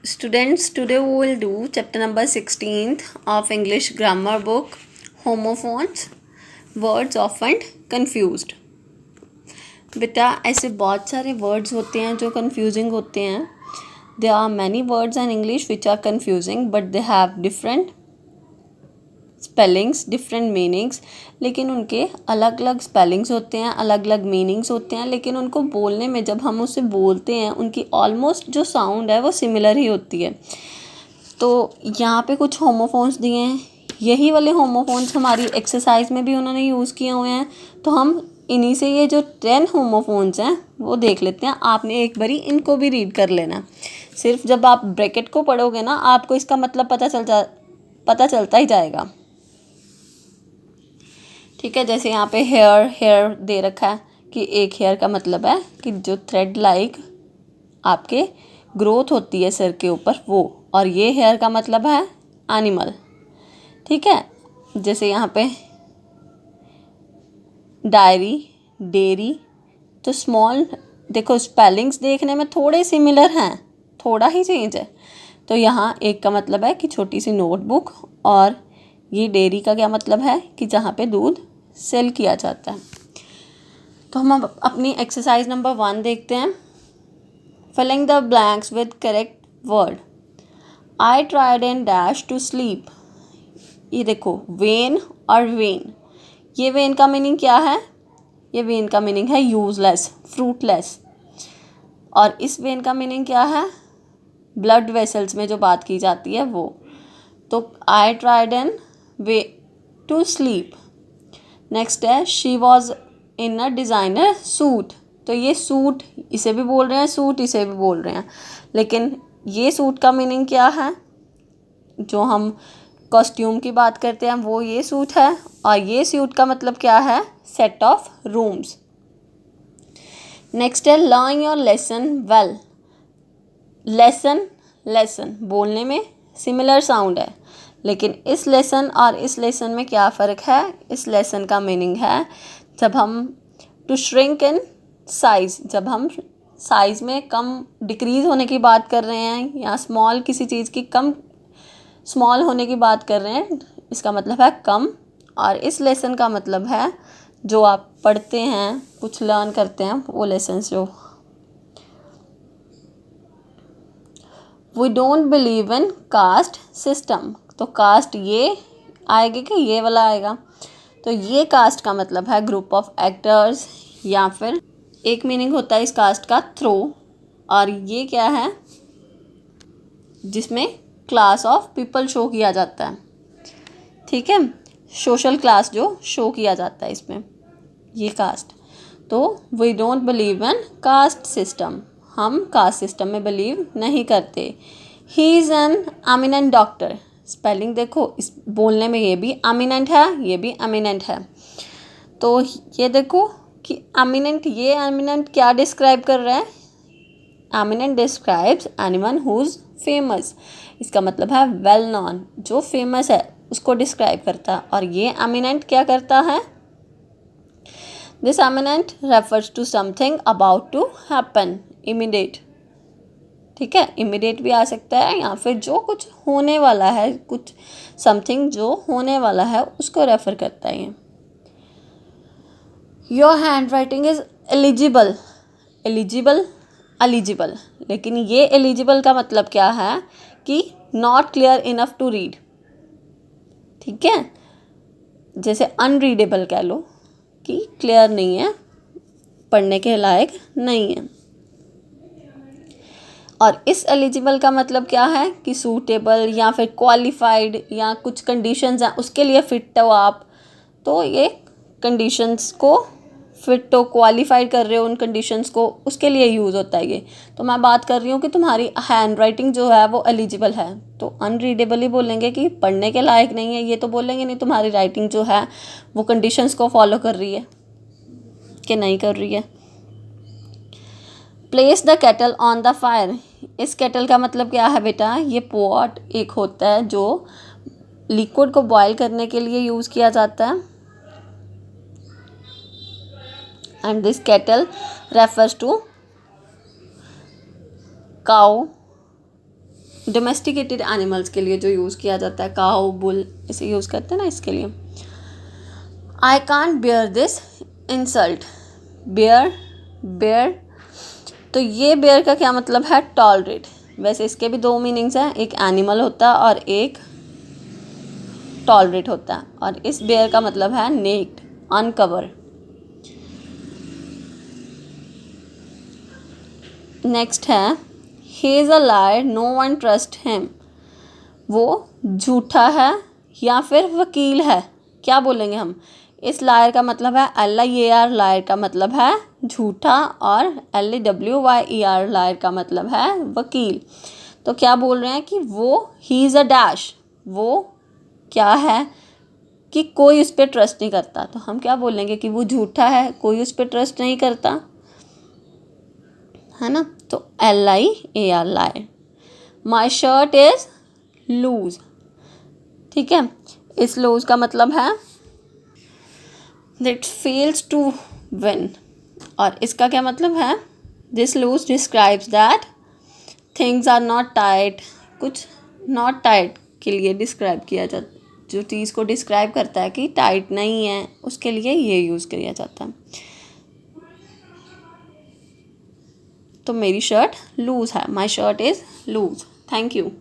Students, today we will do chapter number 16th of English grammar book, homophones, words often confused. बेटा ऐसे बहुत सारे words होते हैं जो कंफ्यूजिंग होते हैं. There are many words in English which are confusing but they have different spellings, different meanings, लेकिन उनके अलग अलग स्पेलिंग्स होते हैं, अलग अलग मीनिंग्स होते हैं, लेकिन उनको बोलने में जब हम उसे बोलते हैं उनकी ऑलमोस्ट जो साउंड है वो सिमिलर ही होती है. तो यहाँ पे कुछ होमोफोन्स दिए हैं. यही वाले होमोफोन्स हमारी एक्सरसाइज में भी उन्होंने यूज़ किए हुए हैं. तो हम इन्हीं से ये जो 10 होमोफोन्स हैं वो देख लेते हैं. आपने एक बारी इनको भी रीड कर लेना. सिर्फ जब आप ब्रैकेट को पढ़ोगे ना आपको इसका मतलब पता चलता ही जाएगा. ठीक है, जैसे यहाँ पे हेयर दे रखा है कि एक हेयर का मतलब है कि जो थ्रेड लाइक आपके ग्रोथ होती है सर के ऊपर वो, और ये हेयर का मतलब है एनिमल. ठीक है, जैसे यहाँ पे डायरी, डेयरी, तो स्मॉल देखो स्पेलिंग्स देखने में थोड़े सिमिलर हैं, थोड़ा ही चेंज है. तो यहाँ एक का मतलब है कि छोटी सी नोटबुक, और ये डेयरी का क्या मतलब है कि जहाँ पे दूध सेल किया जाता है. तो हम अब अपनी एक्सरसाइज नंबर 1 देखते हैं. Filling the blanks with correct word. I tried and dash to sleep. ये देखो वेन और वेन, ये वेन का मीनिंग क्या है? ये वेन का मीनिंग है यूजलेस, फ्रूटलेस. और इस वेन का मीनिंग क्या है? ब्लड वेसल्स में जो बात की जाती है वो. तो I tried and way to sleep. Next है she was in a designer suit. तो ये सूट इसे भी बोल रहे हैं, सूट इसे भी बोल रहे हैं, लेकिन ये सूट का मीनिंग क्या है? जो हम कॉस्ट्यूम की बात करते हैं वो ये सूट है, और ये सूट का मतलब क्या है? Set of rooms. नेक्स्ट है learn your lesson well. Lesson बोलने में सिमिलर साउंड है, लेकिन इस लेसन और इस लेसन में क्या फ़र्क है? इस लेसन का मीनिंग है जब हम टू श्रिंक इन साइज़, जब हम साइज़ में कम डिक्रीज़ होने की बात कर रहे हैं, या स्मॉल किसी चीज़ की कम स्मॉल होने की बात कर रहे हैं, इसका मतलब है कम. और इस लेसन का मतलब है जो आप पढ़ते हैं, कुछ लर्न करते हैं, वो लेसन्स जो. We don't believe in caste system. तो कास्ट ये आएगा कि ये वाला आएगा? तो ये कास्ट का मतलब है ग्रुप ऑफ एक्टर्स, या फिर एक मीनिंग होता है इस कास्ट का थ्रो, और ये क्या है? जिसमें क्लास ऑफ पीपल शो किया जाता है. ठीक है, सोशल क्लास जो शो किया जाता है इसमें, ये कास्ट. तो we don't believe in caste system, हम कास्ट सिस्टम में बिलीव नहीं करते. He is an eminent doctor. Spelling देखो, इस बोलने में ये भी एमिनेंट है, ये भी एमिनेंट है. तो ये देखो कि एमिनेंट, ये एमिनेंट क्या डिस्क्राइब कर रहा है? Eminent describes anyone who is famous. इसका मतलब है वेल नॉन, जो फेमस है उसको डिस्क्राइब करता है. और ये एमिनेंट क्या करता है? This eminent refers to something about to happen, immediate. ठीक है, इमीडिएट भी आ सकता है, या फिर जो कुछ होने वाला है, कुछ समथिंग जो होने वाला है उसको रेफर करता है ये. Your handwriting is eligible. Eligible, लेकिन ये एलिजिबल का मतलब क्या है? कि not clear enough to read. ठीक है, जैसे अनरीडेबल कह लो कि क्लियर नहीं है, पढ़ने के लायक नहीं है. और इस एलिजिबल का मतलब क्या है? कि सूटेबल, या फिर क्वालिफाइड, या कुछ कंडीशंस हैं उसके लिए फिट हो आप. तो ये कंडीशंस को फिट हो, क्वालिफाई कर रहे हो उन कंडीशंस को, उसके लिए यूज़ होता है ये. तो मैं बात कर रही हूँ कि तुम्हारी हैंड राइटिंग जो है वो एलिजिबल है, तो अनरीडेबल ही बोलेंगे कि पढ़ने के लायक नहीं है. ये तो बोलेंगे नहीं तुम्हारी राइटिंग जो है वो कंडीशंस को फॉलो कर रही है कि नहीं कर रही है. Place the kettle on the fire. इस केटल का मतलब क्या है बेटा? ये पॉट एक होता है जो लिक्विड को बॉयल करने के लिए यूज़ किया जाता है. And this cattle refers to cow domesticated animals के लिए जो यूज़ किया जाता है, काऊ, बुल, इसे यूज़ करते हैं ना इसके लिए। I can't bear this insult. Bear, bear, तो ये बेयर का क्या मतलब है? टॉलरेट। वैसे इसके भी दो मीनिंग्स हैं, एक एनिमल होता है और एक टॉलरेट होता है। और इस बेयर का मतलब है नेक्ड, अनकवर। नेक्स्ट है he is a liar, no one trust him. वो झूठा है या फिर वकील है, क्या बोलेंगे हम? इस लायर का मतलब है LIAR, लायर का मतलब है झूठा, और LAWYER लायर का मतलब है वकील। तो क्या बोल रहे हैं कि वो ही इज़ अ डैश, वो क्या है कि कोई उस पर ट्रस्ट नहीं करता। तो हम क्या बोलेंगे कि वो झूठा है, कोई उस पर ट्रस्ट नहीं करता, है ना। तो LIAR, liar. My shirt is loose, ठीक है। इस लूज का मतलब है दैट फेल्स टू विन, और इसका क्या मतलब है? This loose describes that things are not tight. कुछ नॉट टाइट के लिए डिस्क्राइब किया जाता, जो चीज़ को डिस्क्राइब करता है कि टाइट नहीं है, उसके लिए ये यूज़ किया जाता है। तो मेरी शर्ट लूज है, my shirt is loose. Thank you.